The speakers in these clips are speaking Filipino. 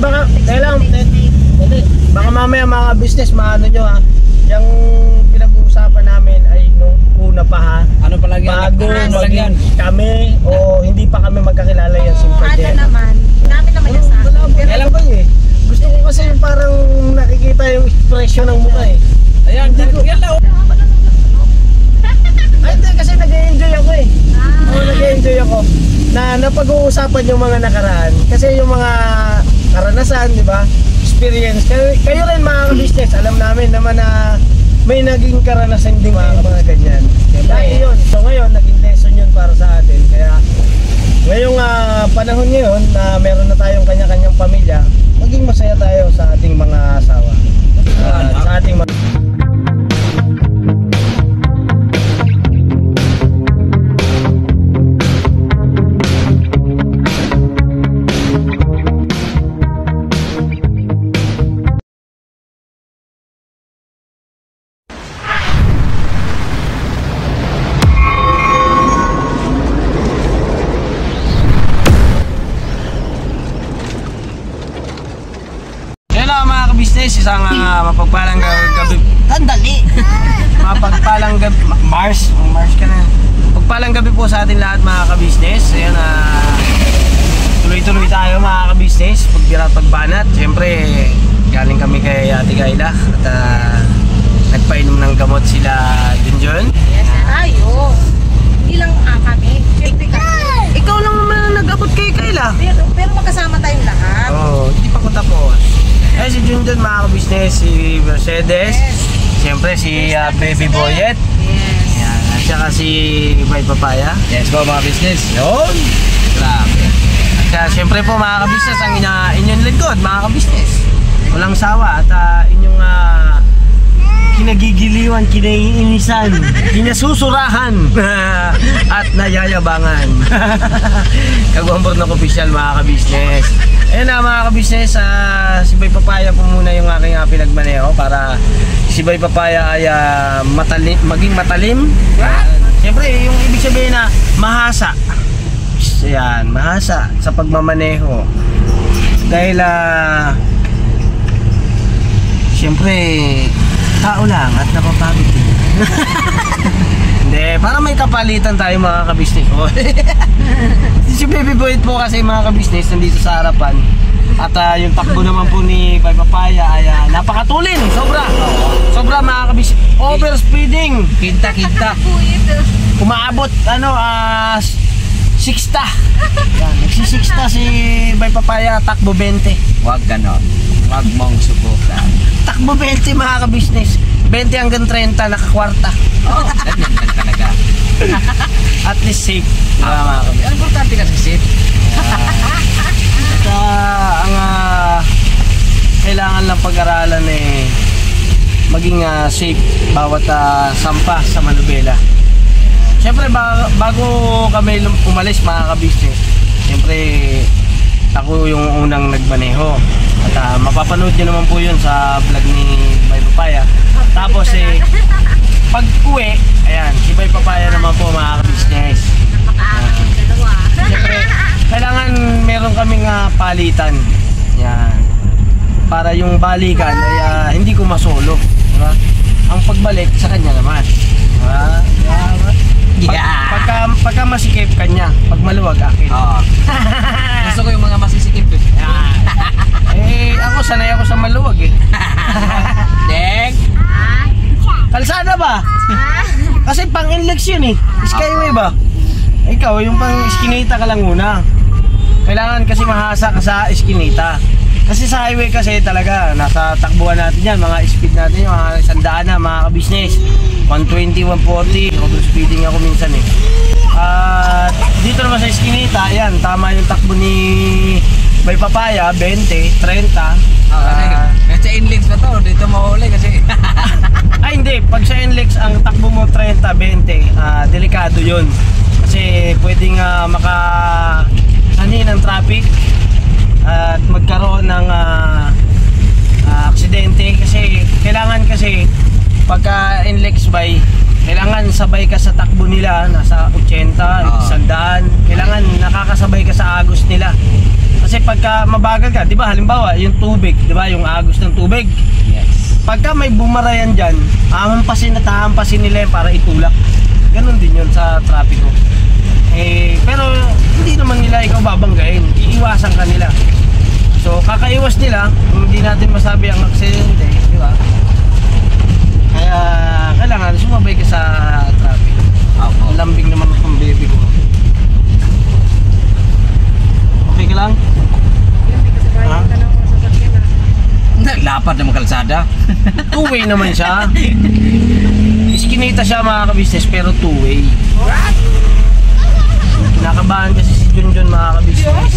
baka, baka mamaya mga business, maano nyo ha. Yung pinag-uusapan namin ay nung una pa ha. Ano palagi? Bago maging kami o hindi pa kami magkakilala yan. Ano naman, namin naman yung sa akin. Kailan ba eh? Gusto ko kasi yung parang nakikita yung expression ng mukha eh. Ayan, yan lang. Ay hindi, kasi nag-enjoy ako eh. Oo, nag-enjoy ako. Na napag-uusapan yung mga nakaraan. Kasi yung mga karanasan, di ba? Experience. Kayo rin mga business, alam namin naman na may naging karanasan din mga ganyan. Kaya yun. So ngayon, naging lesson yun para sa atin. Kaya ngayong panahon ngayon na meron na tayong kanya-kanyang pamilya, maging masaya tayo sa ating mga asawa. Sa ating mga... Isang mapagpalang gabi. Sandali! Mapagpalang gabi. Mars ka na. Mapagpalang gabi po sa atin lahat mga ka-business. Ayan, tuloy-tuloy tayo mga ka-business. Pagbanat. Siyempre, galing kami kay Ate Kayla. At nagpainom ng gamot sila Junjun. Yes, ayo. Hindi lang kami. Ikaw lang naman ang nag-abot kay Kayla. Pero magkasama tayong lahat. Oo, hindi pa ko tapos. Eh si Junjun mga ka-business, si Mercedes, siyempre si Baby Boyet, yan, at saka si Bay Papaya. Yes po mga business. Yun! Grabe. At saka siyempre po mga ka-business, ang inyong lingkod mga ka-business. Walang sawa at inyong kinagigiliwan, kinaiinisan, kinasusurahan at nayayabangan. Kagwambor ng official mga ka-business. Ayun na mga ka-business, si Bay Papaya po muna yung aking pinagmaneho para si Bay Papaya ay maging matalim. Siyempre yung ibig sabihin na mahasa. Yan, mahasa sa pagmamaneho. Dahil siyempre tao lang at napapagod din. Hindi, para may kapalitan tayo mga ka-business. Si Baby Boy po kasi mga ka-business nandito sa harapan. At yung takbo naman po ni Bay Papaya ay napakatulin. Sobra mga ka-business. Overspeeding. Kinta. Umaabot 60. Yan, nagsi-60 si Bay Papaya, takbo 20. Huwag ganon. Huwag mong subukan. Takbo 20 mga ka-business. 20 hanggang 30 nakakwarta. Oo, ganyan lang talaga. At least safe. Ang importante kasi safe. Ang kailangan lang pag-aralan maging safe bawat sampa sa manubela. Siyempre bago kami umalis mga ka-business, siyempre ako yung unang nagmaneho. At mapapanood nyo naman po yun sa vlog ni Bay Papaya. Tapos pag uwi, ayan, si Bay Papaya naman po mga ka-business. Siyempre, kailangan meron kaming palitan. Yan. Para yung balikan ay hindi ko masolo. Diba? Ang pagbalik sa kanya naman. Diba? Pagka masikip kanya, pag maluwag akin. Oo. Gusto ko yung mga masisikip eh. Ako sanay ako sa maluwag eh. Dek! Kalsada ba? Kasi pang inlex yun eh. Skyway ba? Ikaw, yung pang iskinita ka lang muna. Kailangan kasi mahasa ka sa iskinita. Kasi sa highway kasi talaga, nasa takbuhan natin yan, mga speed natin yung mga 100 na mga ka-business. 120, 140, overspeeding ako minsan eh. At dito naman sa iskinita, yan, tama yung takbo ni Bay Papaya, 20, 30. Kasi sa inlex pa to, dito mahuli kasi. Ay hindi, pag sa NLEX ang takbo mo 30, 20, delikado yun. Kasi pwedeng makasanin ng traffic at magkaroon ng aksidente. Kasi kailangan pagka NLEX by, kailangan sabay ka sa takbo nila, nasa 80, 100. Kailangan nakakasabay ka sa agos nila. Kasi pagka mabagal ka, di ba, halimbawa, yung tubig, di ba, yung agos ng tubig. Yes. Pagka may bumarayan dyan, hampasin nila yan para itulak. Ganon din yun sa trapiko. Pero hindi naman nila ikaw babanggain, iiwasan ka nila. So kakaiwas nila, hindi natin masabi ang aksidente, di ba? Kaya kailangan sumabay ka sa traffic. Ang lambing naman ng baby ko. Okay ka lang? Yan, may kasabayan ka ng sasakyan na. Naglapat na kalsada. Two-way naman siya. Iskinita siya mga ka-business pero two-way. Nakabahan kasi si Junjun mga ka-business.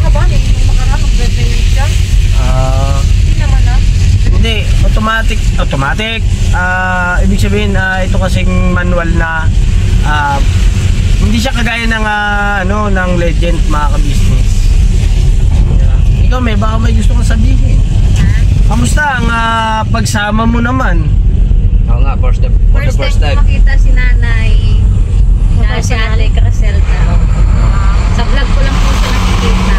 Kabahan eh, yung makaraan, mag-drive siya. Hindi naman na. Hindi, automatic. Ibig sabihin ito kasing manual na hindi siya kagaya ng ng Legend mga ka-business. Ikaw baka may gusto kong sabihin. Kamusta ang pagsama mo naman? Oo nga, for the first time. Makita si nanay na si Ate Craselta. Sa vlog ko lang po siya nakikita.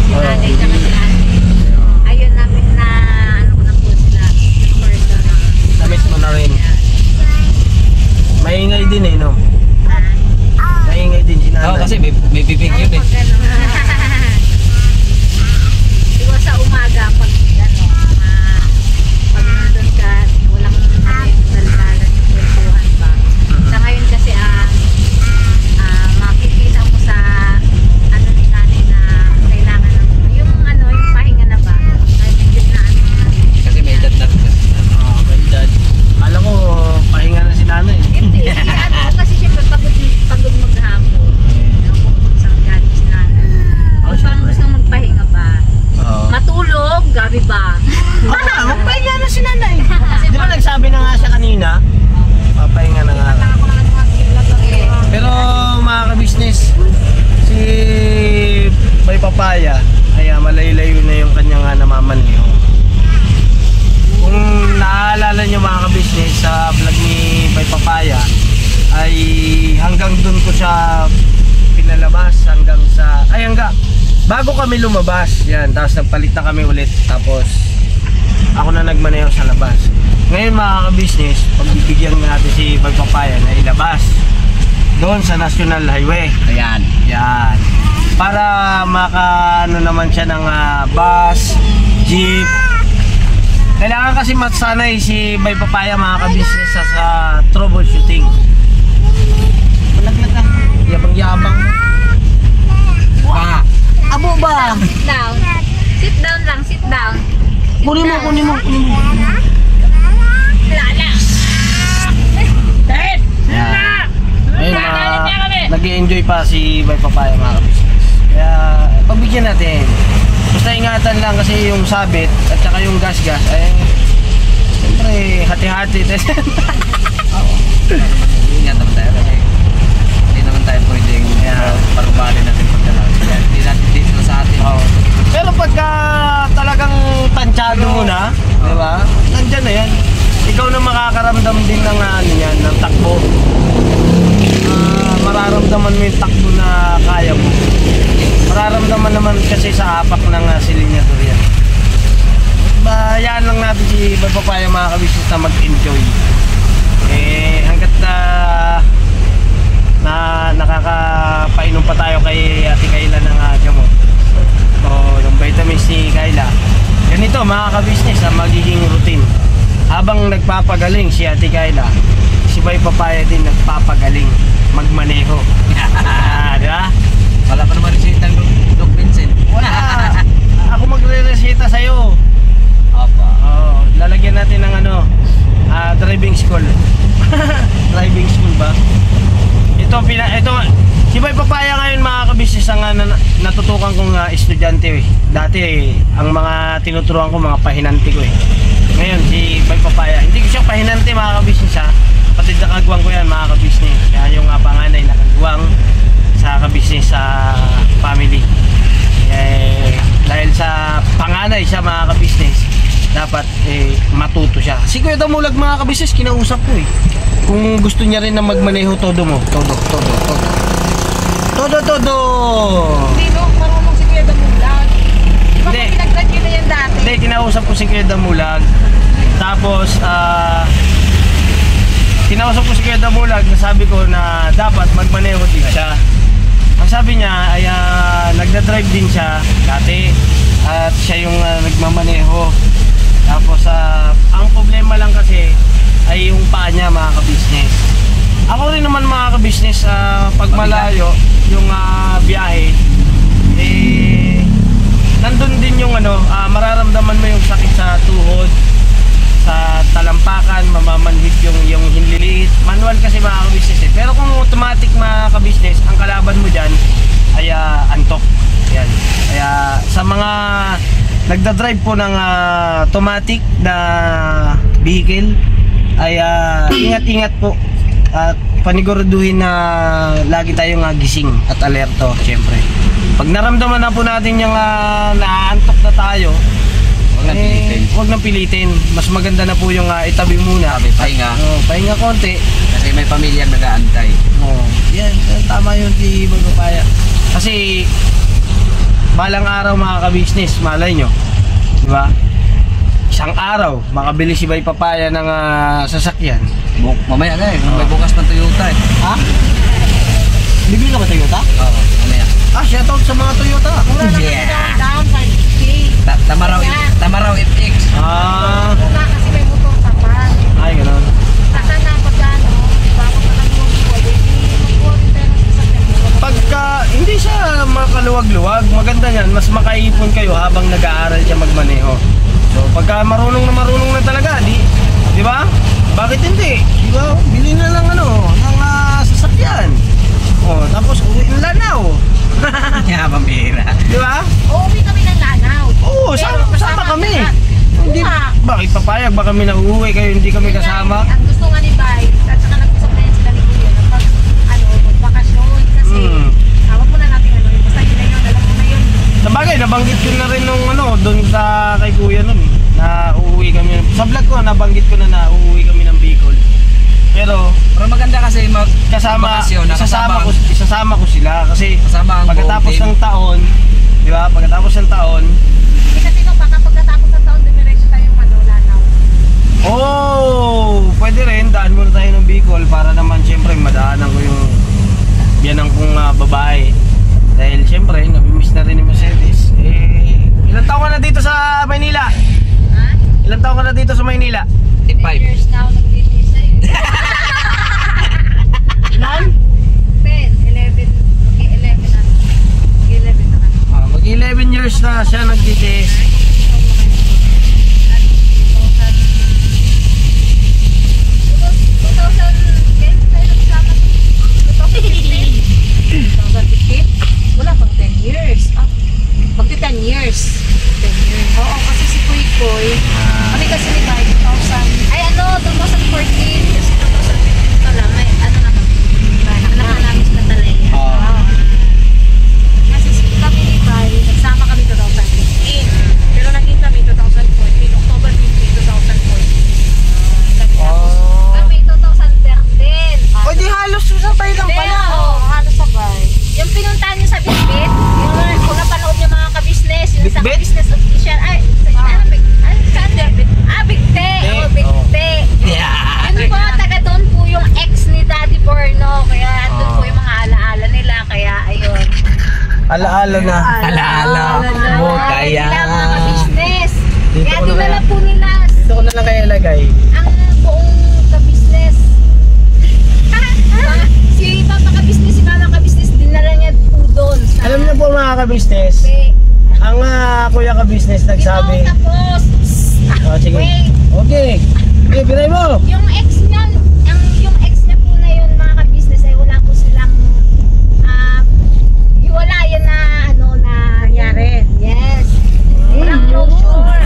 Si nanay tsaka si Ate. Ayun namin na ano ko na po sila. Person na. Na-miss mo na rin. Maingay din no? Maingay din si nanay. Oo, kasi may bibig yun eh. Siguro sa umaga pag pag nandun ka, walang dalidalan yung kwentuhan ba. Sa ngayon kasi makikita mo sa ano ni nanay na kailangan yung pahinga na ba. Ay medyo na Kasi may edad na rin kasi. May edad. Alam ko, pahinga na si nanay. hindi, kasi syempre pagod maghapon. Kung saan galing si nanay. Parang gusto magpahinga ba. Matulog, gabi ba? Magpahinga na si nanay. Di ba nagsabi na nga siya kanina? Papahinga na nga. Pero mga ka-business, si Bay Papaya ay malaylayo na yung kanyang namamaneho. Kung naaalala nyo mga ka-business sa vlog ni Bay Papaya ay hanggang dun ko siya pinalabas hanggang bago kami lumabas yan, tapos nagpalit na kami ulit, tapos ako na nagmaneho sa labas. Ngayon mga ka-business, pagbibigyan natin si Bay Papaya na ilabas doon sa National Highway. Ayan. Yan. Para makaano naman siya ng bus, jeep. Kailangan kasi matsanay si Bay Papaya mga ka-business sa troubleshooting. Malaglag ka. Yabang-yabang mo. Abo ba? Sit down. Sit down lang, sit down. Kunin mo. Lala. Ayun, nag-i-enjoy pa si Bay Papaya mga ka-business. Kaya pagbigyan natin. Basta ingatan lang kasi yung sabit at saka yung gas-gas ay siyempre hati-hati. Ingat naman tayo kasi hindi naman tayo pwedeng parubali natin pagdalaw. Hindi natin dito sa atin. Pero pagka talagang tansyado mo na, di ba? Nandyan na yan. Ikaw na makakaramdam din ng ng takbo. Mararamdaman mo yung takbo na kaya mo. Mararamdaman naman kasi sa apak ng silinyador yan. Diba, yan lang natin si Bay Papaya mga ka-business na mag-enjoy. Hanggat na nakakapainom pa tayo kay Ate Kayla ng gamot o ng vitamins ni Kayla. Ganito mga ka-business ang magiging routine. Habang nagpapagaling si Ate Kayla, si Bay Papaya din nagpapagaling magmaneho. Diba? Wala pa naman resita ng Doc Vincent. Wala. Ako magre-resita sa'yo. Opa. Lalagyan natin ng driving school. Driving school ba? Ito si Bay Papaya ngayon mga ka-business ang natutukan kong estudyante. Dati ang mga tinuturuan ko mga pahinante ko Ngayon si Bay Papaya, hindi ko siya pahinante mga ka-business Pati nakagwang ko yan mga ka-business. Kaya yung panganay nakagwang sa ka-business sa family. Dahil sa panganay siya mga ka-business, dapat matuto siya. Si Kuya Damulag mga ka-business, kinausap ko kung gusto niya rin na magmaneho todo mo. Todo. Hindi no, marunong si Kuya Damulag. si Kuya Damulag. Tapos, kinausap ko si Kuya Damulag na sabi ko na dapat magmaneho din siya. Ang sabi niya ay nagda-drive din siya dati at siya yung nagmamaneho. Tapos ang problema lang kasi ay yung paa niya, mga ka-business. Ako rin naman, mga ka-business, pag malayo yung biyahe, nandun din yung mararamdaman mo yung sakit sa tuhod, sa talampakan, mamamanhid yung hinliliit. Manual kasi, mga ka-business pero kung automatic, mga ka-business, ang kalaban mo dyan ay antok. Yan. Kaya sa mga nagda-drive po ng automatic na vehicle ay ingat-ingat po at paniguraduhin na lagi tayong gising at alerto. Syempre pag naramdaman na po natin yung naantok na tayo, huwag nang pilitin. Mas maganda na po yung itabi muna. Pahinga. Pahinga konti. Kasi may pamilyang nag-aantay. Yan, tama yun si Magpapaya. Kasi balang araw, mga ka-business, malay nyo, di ba? Isang araw, makabili si Bay Papaya ng sasakyan. Mamaya na may bukas ng Toyota Ha? Bibili ka ba Toyota? Oo, mamaya. Shoutout sa mga Toyota. Mura na kasi down 5K. Tamaraw FX. Mura kasi may motor tapat. Ay, gano'n. Saka na pagkano, bago ka lang mag-worry, mag-worry tayo ng sasakyan mo. Pagka hindi siya makaluwag-luwag, maganda yan, mas makaipon kayo habang nag-aaral siya magmaneho. So pagka marunong na talaga, di ba? Bakit hindi? Di ba? Bili na lang ng sasakyan. Tapos uwi ng Lanao. Yeah, pambira. Di ba? Uuwi kami ng Lanao. Oo, sama kami. Hindi, bakit papayag ba kami na uuwi kayo, hindi kami kasama? Ang gusto nga ni Bay, at saka nag-usap na yan sila ni Kuya, na pag magbakasyon, kasi wag mo na natin basta yun na yun, alam mo na yun. Sabagay, nabanggit ko na rin nung doon sa kay Kuya nun, na uuwi kami. Sa vlog ko, nabanggit ko na uuwi kami ng Bicol. Pero maganda kasi isasama ko sila kasi pagkatapos ng taon, di ba? Pagkatapos ng taon, Hindi kasi nung baka pagkatapos ng taon, dumiretso tayong Lanao. pwede rin, daan muna tayo ng Bicol para naman siyempre madaanan ko yung biyanang kong babae. Dahil siyempre, nabimiss na rin ni Mercedes. Ilan taon ka na dito sa Maynila? Ha? Ilan taon ka na dito sa Maynila? 5. 10 years na ako nagtitisa eh. Ilan? 10, 11, okay, 11 na. 11 na ka. Mag-11 years na siya nagtitiis. Wala pang 10 years. Magti 10 years. 10 years. Oo, kasi si Kuy Kuy, kami kasi ni Bay, 2014. Kasi 2015 pa lang, ano na kami. Anak na namin sila talaga. Kasi kami ni Bay, nagsama kami 2015. Pero naging kami 2014, October 15, 2014. Kami 2013. O di halos sabay lang pala. Oo, halos sabay. Yung pinuntahan niyo sa Bitbit, yung kung napanood niyo mga ka-business, yung sa Bitbit? business official, saan Bitbit? Bigte! Oo, Bigte! Yeah. Yun po, taga doon po yung ex ni Daddy Borno, kaya doon po yung mga alaala nila, kaya ayun. Alaala na. Alaala mo kaya. Sila mga ka-business. Dito Kaya ko na dinala kaya. po nila Dito ko na lang kaya ilagay. ang buong ka-business. Si Papa ka-business, si Mama ka-business, dinala niya po doon. Alam niyo po, mga ka-business, ang kuya ka-business nagsabi. Tapos, Sige. wait, Okay. Binay mo. yung ex niya po na yun, mga ka-business, ay wala po silang hiwalayan na na nangyari. Yes. Walang closure.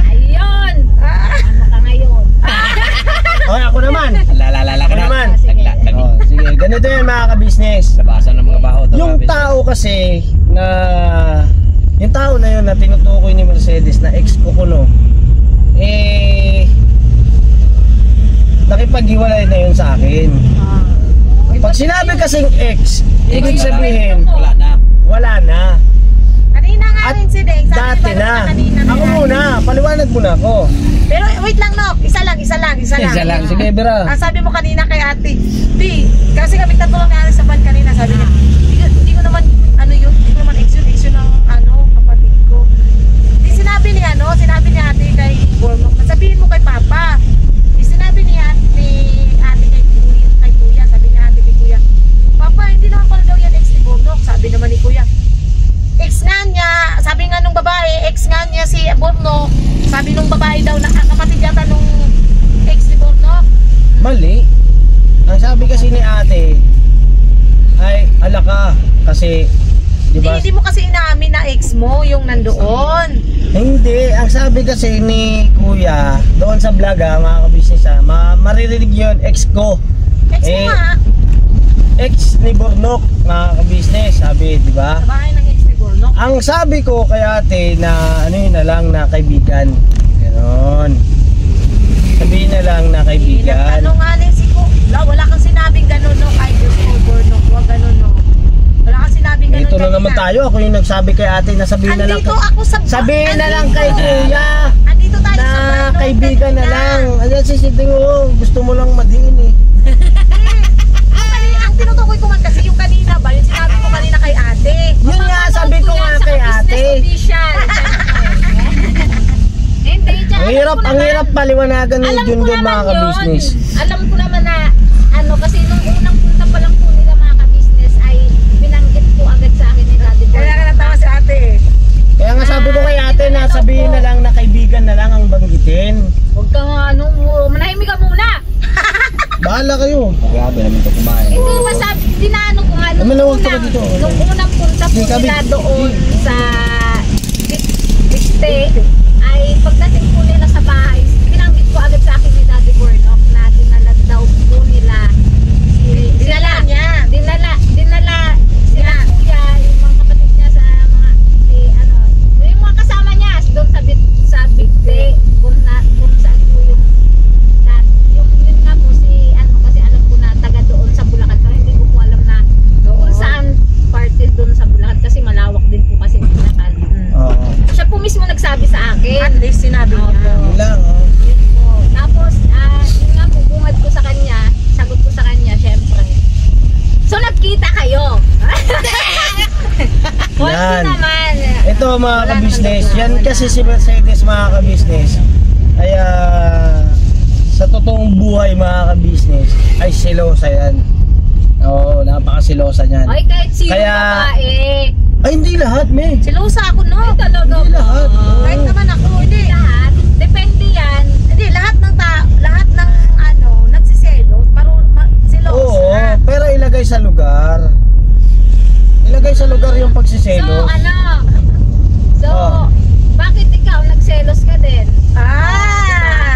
Ayun. Ano ka ngayon? Okay, ako naman. Lalala ka Ako na. naman. Laglag. Sige, ganito yan, mga ka-business. Labasan ng mga baho. Yung tao kasi na yung tao na yun na tinutukoy ni Mercedes na ex ko kuno, nakipaghiwalay na yun sa akin. Pag sinabi kasing ex, ibig sabihin Wala na. wala na. Kanina nga At rin si Deng, sabi dati ba na. kanina? muna, paliwanag muna ako. Pero wait lang, no. Isa lang. Sige, Bira. Sabi mo kanina kay ate, Di, kasi kami tatlo lang sa van kanina, sabi niya, hindi ko naman, hindi ko naman action ng kapatid ko. Sinabi ni ate kay Bormok, sabihin mo kay Papa. Sinabi ni ate kay Kuya, sabi ni ate kay Kuya, Papa, hindi naman pala daw yan ex ni Bormok, sabi naman ni Kuya. Ex nga niya, sabi nga nung babae, ex nga niya si Bormok, sabi nung babae daw, kapatid yata nung ex ni Bormok. Mali. Ang sabi kasi ni ate ay alaka kasi di ba? Hindi mo kasi inaamin na ex mo yung nandoon. Hindi, ang sabi kasi ni Kuya doon sa vlog mga ka-business maririnig yun, ex ko. Ex mo nga. Ex ni Bornok mga ka-business, sabi, di ba? Sa bahay ng ex ni Bornok. Ang sabi ko kay ate na yun na lang na kaibigan. Ganon. Sabihin na lang na kaibigan. Ano nga rin si Ko? Wala kang sinabing gano'n, no? Ay, Diyos ko, Bornok. Huwag gano'n, no? Wala kang sinabing gano'n. Dito na naman tayo. Ako yung nagsabi kay ate na sabihin na lang. Andito ako sa... Sabihin na lang kay Kuya Andito tayo na sa Bornok. kaibigan na lang. Ayan si Sidingo, gusto mo lang madiin eh. Ang tinutukoy ko man kasi yung kanina ba? Yung sinabi mo kanina kay ate. Yun nga, sabi ko nga kay ate. Hindi, Ang hirap paliwanagan ni Jun doon mga ka-business. Alam ko naman na kasi nung unang punta pa lang po nila mga ka-business ay binanggit po agad sa akin ni Daddy Boy. Kaya ka natawa si ate. Kaya nga sabi ko kay ate na sabihin na lang na kaibigan na lang ang banggitin. Huwag kang manahimik ka muna. Bahala kayo. Grabe naman ito kumain. Hindi masabi, dinano ko nga nung unang punta po nila doon sa Bigte ay pagdating po nila sa bahay, binanggit po agad sa akin ni Daddy Bornok na dinala daw po nila dinala sila Kuya, yung mga kapatid niya sa mga yung mga kasama niya doon sa Bigte kung saan po yung yun nga po si kasi alam ko na taga doon sa Bulacan pero hindi ko po alam na kung saan parte doon sa Bulacan kasi malawak din po kasi Bulacan. Siya po mismo nagsabi sa akin. At least sinabi niya. Yun lang Yun po. Tapos, yun nga po, bungad ko sa kanya, sagot ko sa kanya, syempre. So, nagkita kayo. Yan. naman. Ito mga ka-business, yan kasi si Mercedes mga ka-business. Kaya sa totoong buhay mga ka-business ay selosa yan. Oo, napakasilosa niyan. Ay, kahit sino Kaya- babae. Ay hindi lahat, me. Silosa ako, no? Ay, talaga Hindi lahat. ba? Kahit naman ako, hindi. Lahat. Depende yan. Hindi, lahat ng nagsiselo, silosa. Oo, pero ilagay sa lugar. Ilagay sa lugar yung So, pagsiselos. So, Oh. bakit ikaw nagselos ka din?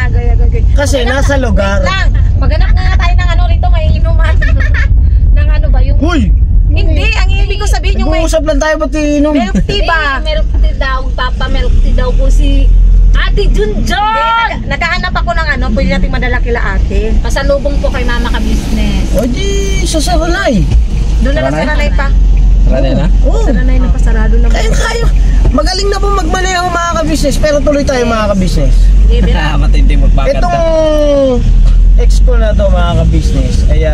Gaya. Kasi nasa lugar. Wait lang, maghanap nga tayo ng rito, may inuman. ng ba yung... Uy! Hindi, ang ibig ko sabihin yung may Nag-uusap lang tayo ba't iinom? milk tea ba? Milk tea daw, Papa milk tea daw po si Ate Junjun! Naghahanap ako ng pwede nating madala kila ate. Pasalubong po kay Mama ka-business. O di, sa Saranay. Doon na lang sa nanay pa. na? Oo. Sa nanay na pasarado na. Kaya. Magaling na po magmaneho ang mga ka-business, pero tuloy tayo mga ka-business. Matindi magpapagda. Itong ex ko na to mga ka-business, kaya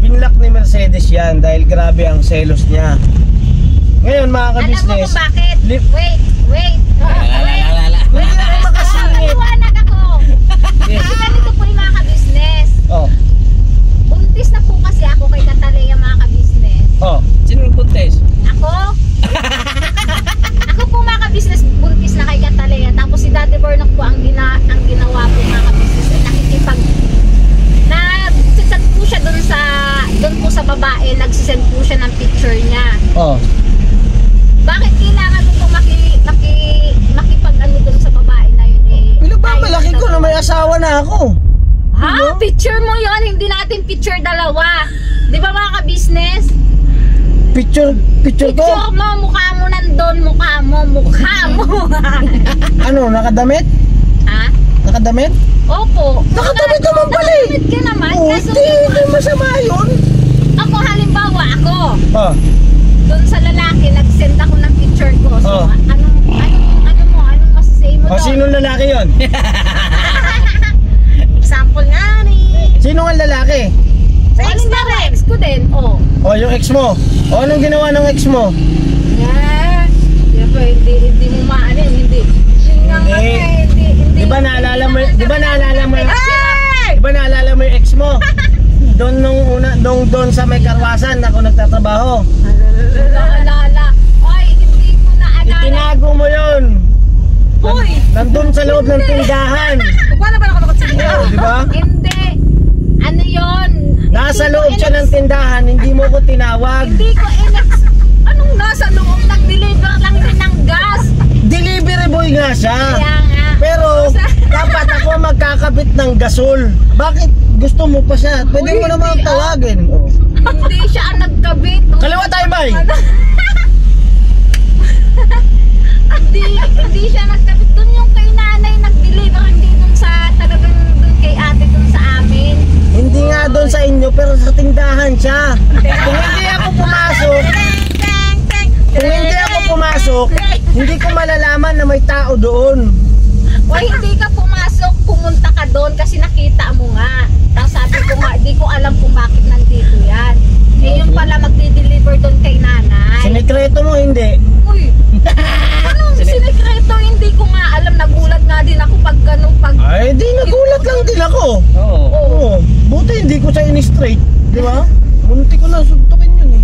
binlock ni Mercedes yan dahil grabe ang selos niya. Ngayon mga Alam mo ka-business, kung bakit? Lip- Wait. hindi na rin makasingit. Maliwanag ako. Kasi ganito po yung mga ka-business. Oh, Buntis na po kasi ako kay Catalea mga ka-business. oh. Sino yung puntes? Ako? Ako po mga ka-business, buntis na kay Catalea. Tapos si Daddy Bornok po ang ginawa po mga ka-business. Nagsisend po siya doon po sa babae, nagsisend po siya ng picture niya. Oh. Bakit kailangan mo po makipag-ano doon sa babae na yun eh? Pinagmamalaki ko na may asawa na ako. Ha? Picture mo yon, hindi natin picture dalawa. Di ba mga ka-business? Picture ko. Picture mo, mukha mo nandun, mukha mo. Ano, nakadamit? Ha? Nakadamit? Opo. Nakadamit naman pala eh. Nakadamit ka naman. Oh, Kaso, hindi masama yun. halimbawa ako, Oh, doon sa lalaki, nag-send ako ng picture ko. So, Oh. din, oh. O, yung ex mo. O, anong ginawa ng ex mo? Yeah. Siyempre, hindi mo maanin, hindi. Yun nga nga, hindi. Di ba naalala mo yung ex mo? Doon sa may karwasan ako nagtatrabaho. Naalala. Oy, hindi ko naalala. Itinago mo yun. Uy! Nandun sa loob ng tindahan. Paano ba nakakatsabi? Oo, di ba? Hindi. Ano yun? Nasa loob siya ng tindahan, hindi mo ko tinawag. Hindi ko Anong nasa loob? Nag-deliver lang din ng gas. Delivery boy nga siya. Kaya nga. Pero dapat ako magkakabit ng gasol. Bakit gusto mo pa siya? Pwede mo naman tawagin. Oh. Hindi siya ang nagkabit. Kaliwa tayo, Bay. Hindi siya nagkabit. Doon yung kay nanay nag-deliver. Hindi doon sa talagang doon kay ate doon sa amin. Hindi nga doon sa inyo, pero sa tindahan siya. Kung hindi ako pumasok, hindi ko malalaman na may tao doon. O hindi ka pumasok, pumunta ka doon kasi nakita mo nga. Tapos sabi ko nga, di ko alam kung bakit nandito yan. Eh yun pala magdi-deliver doon kay nanay. Sinikreto mo, hindi. Uy, anong sinikreto? Hindi ko nga alam, nagulat nga din ako pag ganun pag... Ay, di nagulat lang din ako. Oo. Oo. Buti hindi ko siya in-straight. Di ba? Munti ko na suntukin yun eh.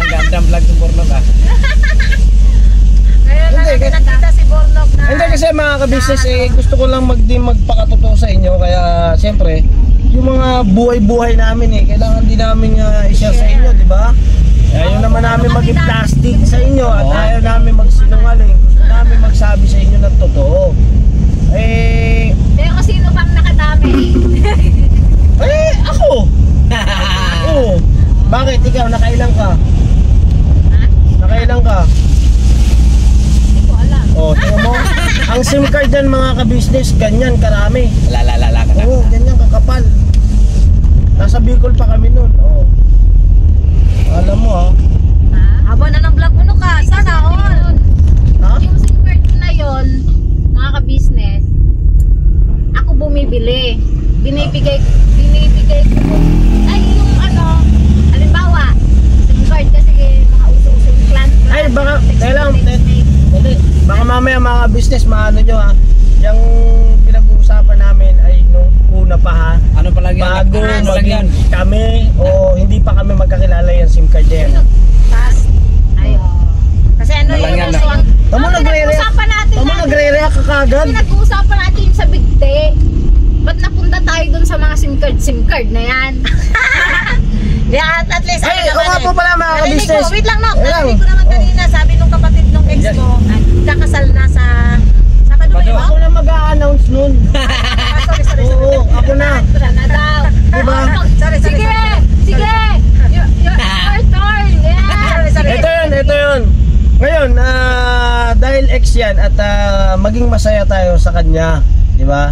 Gandang vlog ng Bornok ah. Ngayon na natin nakita si Bornok na... Hindi kasi mga ka-business gusto ko lang magpakatotoo sa inyo. Kaya siyempre, yung mga buhay-buhay namin kailangan din namin i-share sa inyo, di ba? Ayaw naman namin maging plastic sa inyo at ayaw namin magsinungaling. Gusto namin magsabi sa inyo ng totoo. Pero sino bang nakadami? Ako! Oo. Bakit? Ikaw, nakailang ka? Nakailang ka? Hindi ko alam. Tingnan mo. Ang SIM card dyan mga ka-business, ganyan karami. Lalala ka na. Oo, ganyan kakapal. Nasa Bicol pa kami nun. Oo. Alam mo Haba na ng vlog mo ka. Sana all. Ha? Yung SIM card ko na yun, mga ka-business, ako bumibili. Binibigay ko. Ay, yung halimbawa, SIM card kasi mga uso-uso yung clan. Ay, baka, baka mamaya mga business, maano nyo yung pinag-uusapan namin ay nung una pa Ano pa lang yan? bago Ano lang yan? maging kami o hindi pa kami magkakilala yung SIM card yan. Kasi ano Walang yung yan, uso ang... Tamo pinag-uusapan natin nagre-react ka kagad. Pinag-uusapan natin yung sa Bigte. Ba't napunta tayo dun sa mga SIM card na yan? Yeah, at least Ay, oo nga po pala mga narinig ka-business. ko, wait lang no, Wait lang. narinig ko naman kanina, sabi nung kapatid nung ex Yes. mo, kakasal na sa Sabado ba yun? Ako na mag-a-announce nun. Sorry. Oo, ako na. Na daw. Diba? Sorry. Sige! Your turn! Yeah! Sorry. Ito yun. Ngayon, dahil ex yan at maging masaya tayo sa kanya, di ba?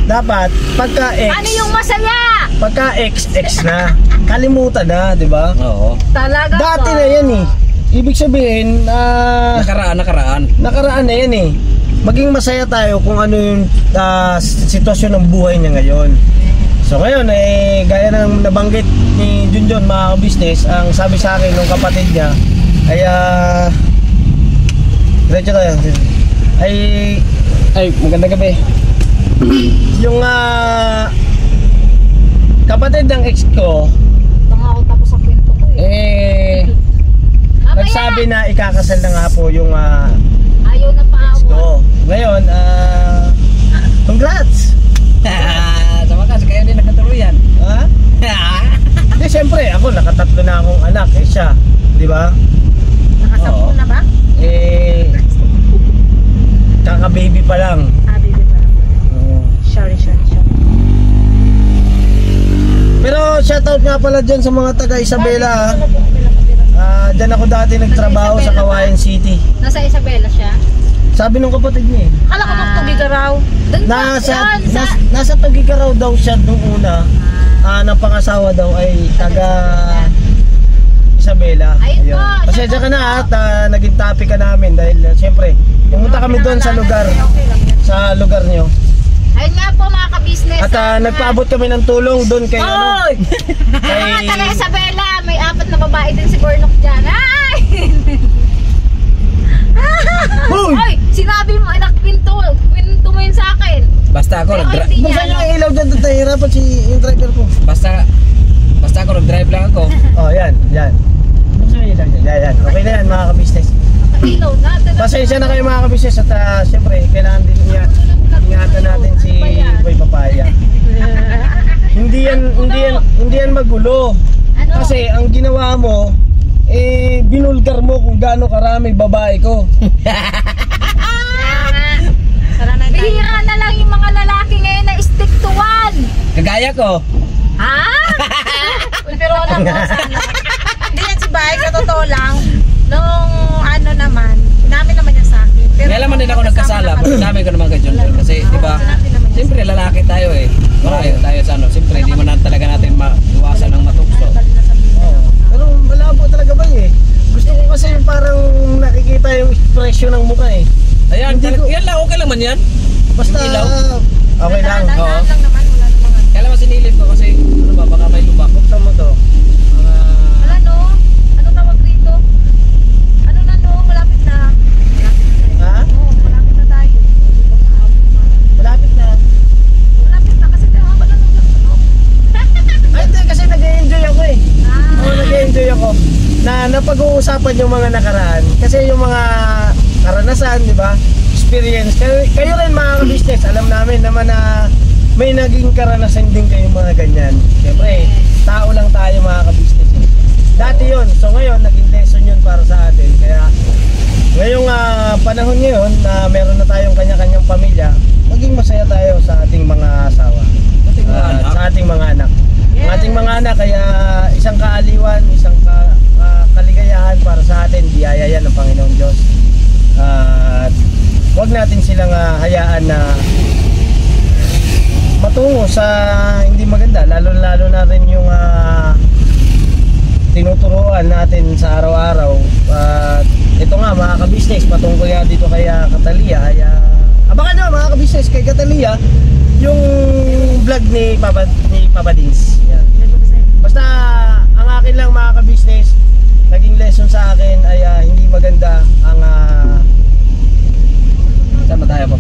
Dapat, pagka ex, Ano yung masaya? pagka ex na, kalimutan na, di ba? Oo. Talaga Dati ba? na yan eh. Ibig sabihin, Nakaraan. nakaraan na yan eh. Maging masaya tayo kung ano yung sitwasyon ng buhay niya ngayon. So ngayon, gaya ng nabanggit ni Junjun, mga business, ang sabi sa akin ng kapatid niya, ay diretso tayo. Ay, magandang gabi. Yung kapatid ng ex ko, Tanga ako tapos sa kwento ko Mamaya! nagsabi na ikakasal na nga po yung Ayaw na ex paawa. ko. Ngayon, congrats! Sa wakas, kaya hindi nakatuloy yan. Ha? Hindi, siyempre, ako nakatatlo na akong anak, siya. Di ba? Nakasampu na ba? Kaka-baby pa lang. Baby pa lang. Oo. Sorry. Pero shoutout nga pala dyan sa mga taga Isabela. Dyan ako dati nagtrabaho sa Kawayan City. Nasa Isabela siya? Sabi nung kapatid niya eh. Akala ko magtubigaraw. Doon Nasa Tugigaraw daw siya nung una. Ng pangasawa daw ay taga Isabela. Ayun po, Pasensya ka na at naging topic ka namin dahil siyempre pumunta kami doon sa lugar. Sa lugar nyo. Ayun nga po mga ka-business. At nagpaabot kami ng tulong doon kay ano. Mga taga Isabela, may 4 na babae din si Gornok dyan. Ay! Hoy! Hoy! Sinabi mo, kwento mo yun sa akin. Basta ako, Pero hindi Buksan niya niyo ang ilaw dyan, hirapan si yung driver ko. basta ako nag-drive lang ako. Oh, yan. Buksan niyo ilaw dyan. Yan. Okay na yan mga ka-business. Ilaw na. Pasensya na kayo mga ka-business at siyempre kailangan din ingatan natin si Boy Papaya. Hindi yan magulo. Ano? Kasi ang ginawa mo, binulgar mo kung gaano karami babae ko. Bihira na lang yung mga lalaki ngayon na stick to one. Kagaya ko. Ha? Pero alam mo, sana. Hindi yan si Bay, sa totoo lang. Nung ano naman, namin naman yan sa akin. Pero May alaman din ako nagkasala. Dami ko naman kay John. Kasi, di ba, siyempre lalaki tayo eh. Tayo sa ano. Siyempre, di mo na talaga natin maiwasan ng matukso. Pero malabo talaga ba eh? Gusto ko kasi yung parang nakikita yung expression ng mukha eh. Ayan, Hindi ko- yan lang. Okay lang man yan. Basta Ilaw? okay lang. Oo. lang naman, wala naman. Kaya lang sinilip ko kasi, ano ba, baka may lubak. Buksan mo to. Wala no? Ano tawag rito? Ano na no? Malapit na. Ha? Oo, malapit na tayo. Malapit na. Malapit na kasi tayo ba lang ano? Ay, hindi, kasi nag-enjoy ako eh. Oo, nag-enjoy ako. Na napag-uusapan yung mga nakaraan. Kasi yung mga karanasan, di ba? Experience. Kayo rin mga ka-business, alam namin naman na may naging karanasan din kayo mga ganyan. Siyempre, tao lang tayo mga ka-business. Dati yun. So ngayon, naging lesson yun para sa atin. Kaya ngayong panahon ngayon na meron na tayong kanya-kanyang pamilya, maging masaya tayo sa ating mga asawa. Sa ating mga anak. Ang ating mga anak, kaya isang kaaliwan, isang kaligayahan para sa atin, biyaya yan ng Panginoong Diyos. At huwag natin silang hayaan na matungo sa hindi maganda, lalo na rin yung tinuturuan natin sa araw-araw. At ito nga mga ka-business, patungkol nga dito kay Catalia, abangan nyo mga ka-business kay Catalia yung vlog ni Papa Dins. Yan. Basta ang akin lang mga ka-business, naging lesson sa akin ay hindi maganda ang Saan ba tayo po?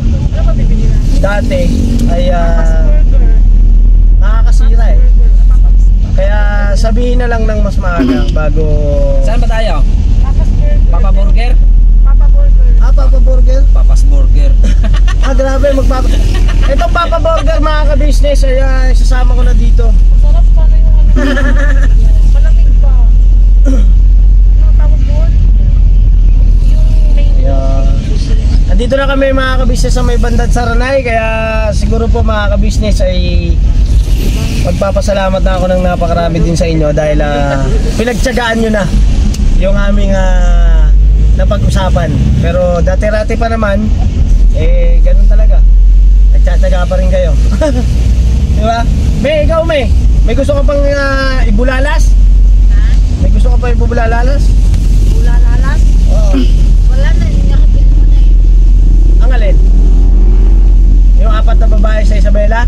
dati ay nakakasira eh. Kaya sabihin na lang ng mas maaga bago. Saan ba tayo? Papa Burger? Papa Burger? Papa's Burger. Grabe itong Papa Burger mga ka-business ay isasama ko na dito. Masarap sana yung ano. Malamig pa. Ano tawag doon? Yung main. Andito na kami mga ka-business sa may bandang Saranay. Kaya siguro po mga ka-business ay magpapasalamat na ako ng napakarami din sa inyo. Dahil pinagtyagaan nyo na yung aming napag-usapan. Pero dati-rati pa naman, ganun talaga. Nagtsatsaga pa rin kayo. Diba? Ikaw may gusto ka pang ibulalas? May gusto ka pang ibulalas? Ulalalas? Oo. Wala na, nakapil mo na eh. Ang alin? Yung 4 na babae sa Isabela?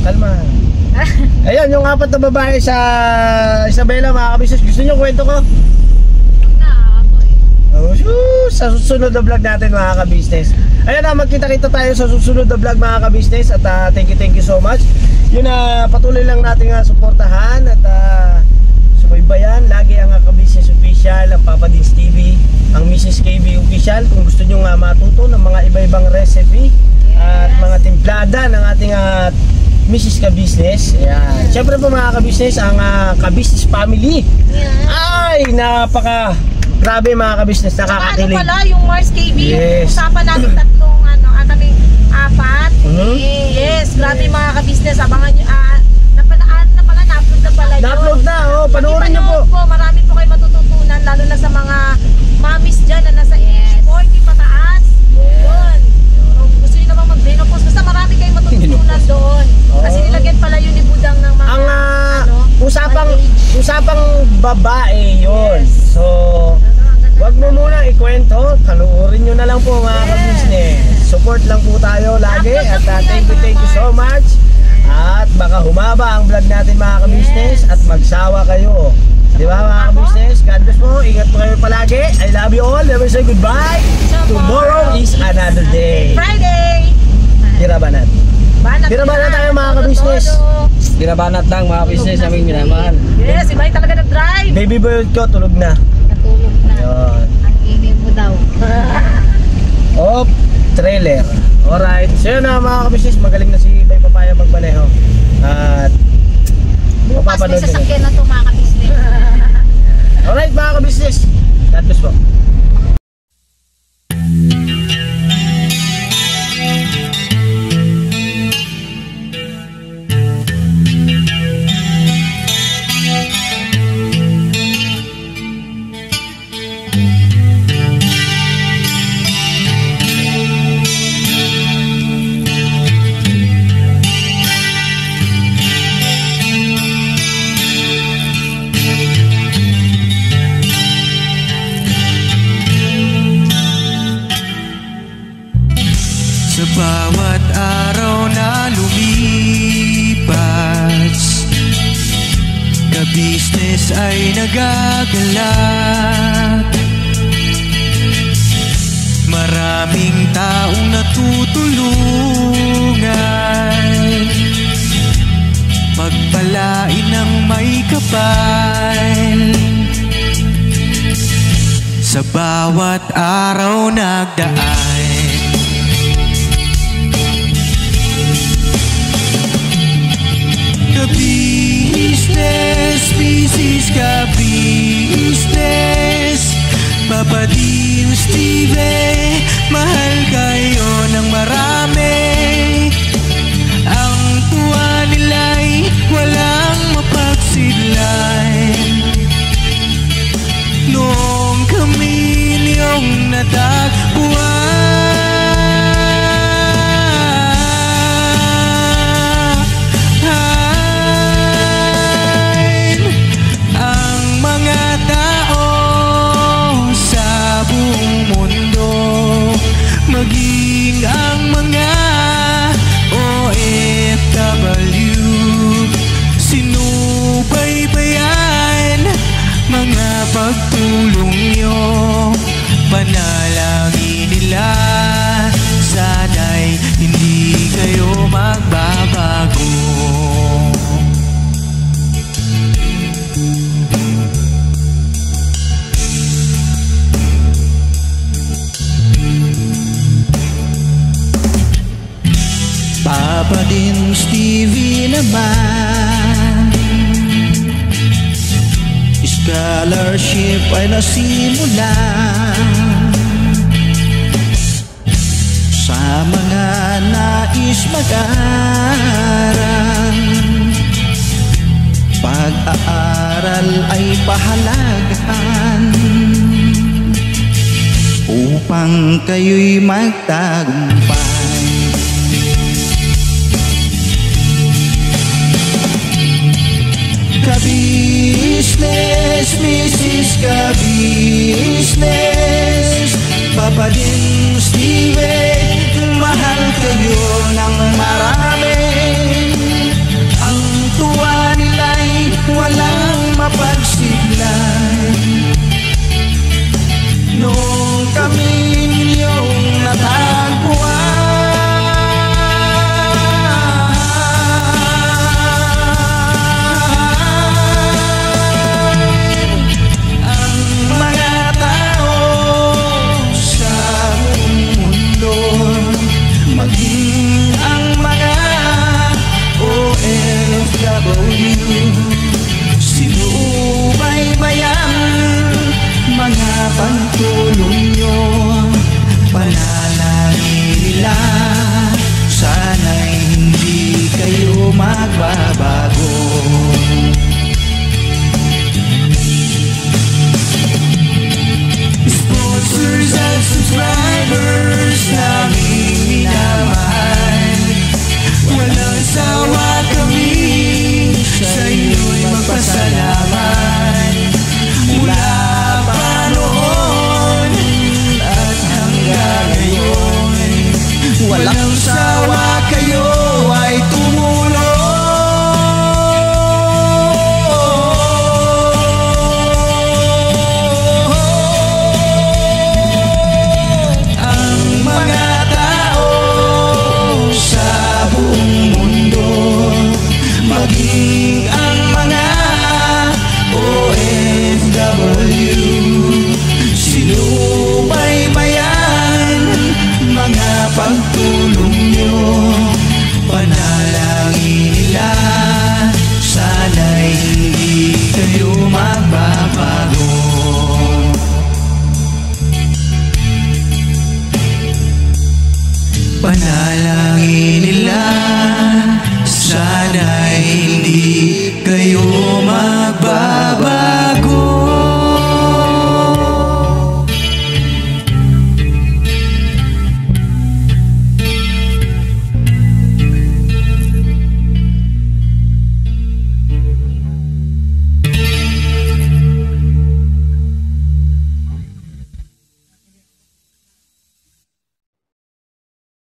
Kalma. Ayun, yung 4 na babae sa Isabela mga kabisnes. Gusto nyo kwento ko? Na, ako eh. Sa susunod na vlog natin mga ka-business. Ayan na, magkita-kita tayo sa susunod na vlog mga ka-business. At thank you so much. Yun na, patuloy lang natin suportahan. At subaybayan lagi ang ka-business official, ang Papa Dins TV, ang Mrs. KB official. Kung gusto nyo matuto ng mga iba-ibang recipe at mga timplada ng ating Mrs. Ka-business. Ayan. Siyempre po mga ka-business, ang ka-business family ay grabe mga ka-business, nakakakilig. Ano pala, yung Mars KB, Yes. usapan natin tatlong, kami 4. Mhm. Yes, grabe mga ka-business, abangan nyo, na-upload na pala yun. Na-upload na, panoorin nyo po. Marami po kayo matututunan, lalo na sa mga mamis dyan na nasa age 40 pataas. Yun. Kung gusto nyo namang mag-menopause, basta marami kayong matututunan doon. Kasi nilagyan pala yun ni Budang ng mga, Ang usapang babae yun. Yes. So, wag mo muna ikwento, panoorin nyo na lang po mga ka-business. Support lang po tayo lagi at thank you so much. At baka humaba ang vlog natin mga ka-business at magsawa kayo. Di ba mga ka-business? God bless po. Ingat po kayo palagi. I love you all. Never say goodbye. Tomorrow is another day. Friday! Tirabanat. Tirabanat tayo mga ka-business. Binabanat lang mga business aming minamahal. Yes, si Bay talaga nag-drive. Baby boy ko, tulog na. Natulog na. Yun. Ang ingay mo daw. Op, trailer. Alright. So yun na mga ka-business. Magaling na si Bay Papaya magmaneho. At Bukas may mapapanood nyo na. sasakyan na ito mga ka-business. Alright mga ka-business. God bless po. Sa bawat araw na lumipas, ka-business ay nagagalak. Maraming taong natutulungan, pagpalain ng may kapal. Sa bawat araw nagdaan, ka-business, business ka-business, Papa Dim, Steve, mahal kayo ng marami. Ang tuwa nila'y walang mapagsidlan. Noong kami niyong natagpuan, maging ang mga OFW, sinubaybayan mga pagtulong nyo, panalangin nila, sana'y hindi kayo magbabago. Papa Dim, Stevie naman, scholarship ay nasimula sa mga nais mag-aral. Pag-aaral ay pahalagahan upang kayo'y magtagumpay. Ka-business, Mrs. Ka-business, Papa Dim, Steve, mahal kayo ng marami.